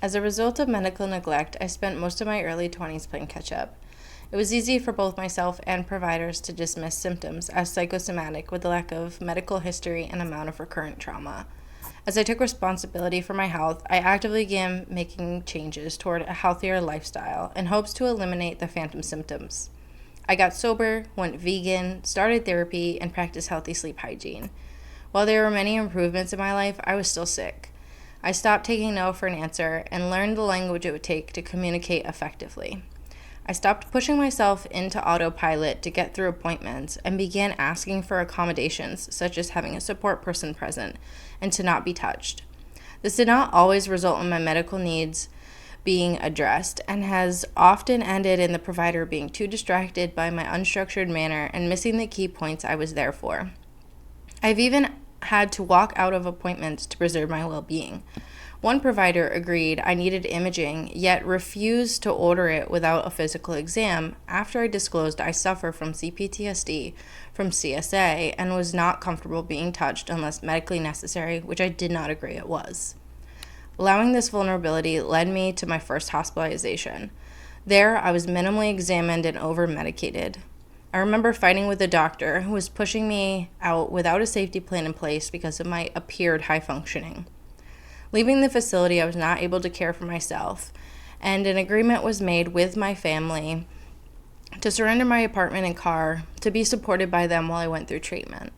As a result of medical neglect, I spent most of my early 20s playing catch-up. It was easy for both myself and providers to dismiss symptoms as psychosomatic with the lack of medical history and amount of recurrent trauma. As I took responsibility for my health, I actively began making changes toward a healthier lifestyle in hopes to eliminate the phantom symptoms. I got sober, went vegan, started therapy, and practiced healthy sleep hygiene. While there were many improvements in my life, I was still sick. I stopped taking no for an answer and learned the language it would take to communicate effectively. I stopped pushing myself into autopilot to get through appointments and began asking for accommodations, such as having a support person present and to not be touched. This did not always result in my medical needs being addressed and has often ended in the provider being too distracted by my unstructured manner and missing the key points I was there for. I've even had to walk out of appointments to preserve my well-being. One provider agreed I needed imaging, yet refused to order it without a physical exam after I disclosed I suffer from CPTSD from CSA and was not comfortable being touched unless medically necessary, which I did not agree it was. Allowing this vulnerability led me to my first hospitalization. There, I was minimally examined and over-medicated. I remember fighting with a doctor who was pushing me out without a safety plan in place because of my appeared high functioning. Leaving the facility, I was not able to care for myself, and an agreement was made with my family to surrender my apartment and car to be supported by them while I went through treatment.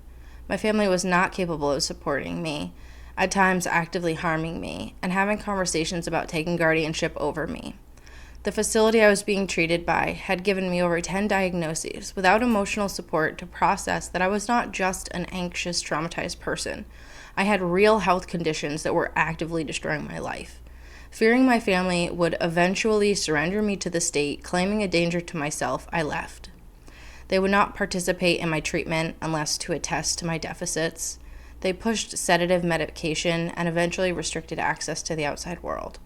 My family was not capable of supporting me, at times actively harming me, and having conversations about taking guardianship over me. The facility I was being treated by had given me over 10 diagnoses without emotional support to process that I was not just an anxious, traumatized person. I had real health conditions that were actively destroying my life. Fearing my family would eventually surrender me to the state, claiming a danger to myself, I left. They would not participate in my treatment unless to attest to my deficits. They pushed sedative medication and eventually restricted access to the outside world.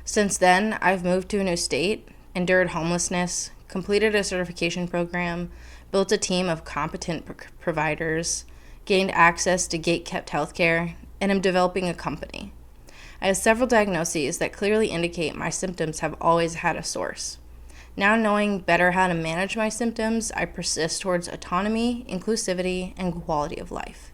Since then, I've moved to a new state, endured homelessness, completed a certification program, built a team of competent providers, gained access to gate-kept healthcare, and am developing a company. I have several diagnoses that clearly indicate my symptoms have always had a source. Now knowing better how to manage my symptoms, I persist towards autonomy, inclusivity, and quality of life.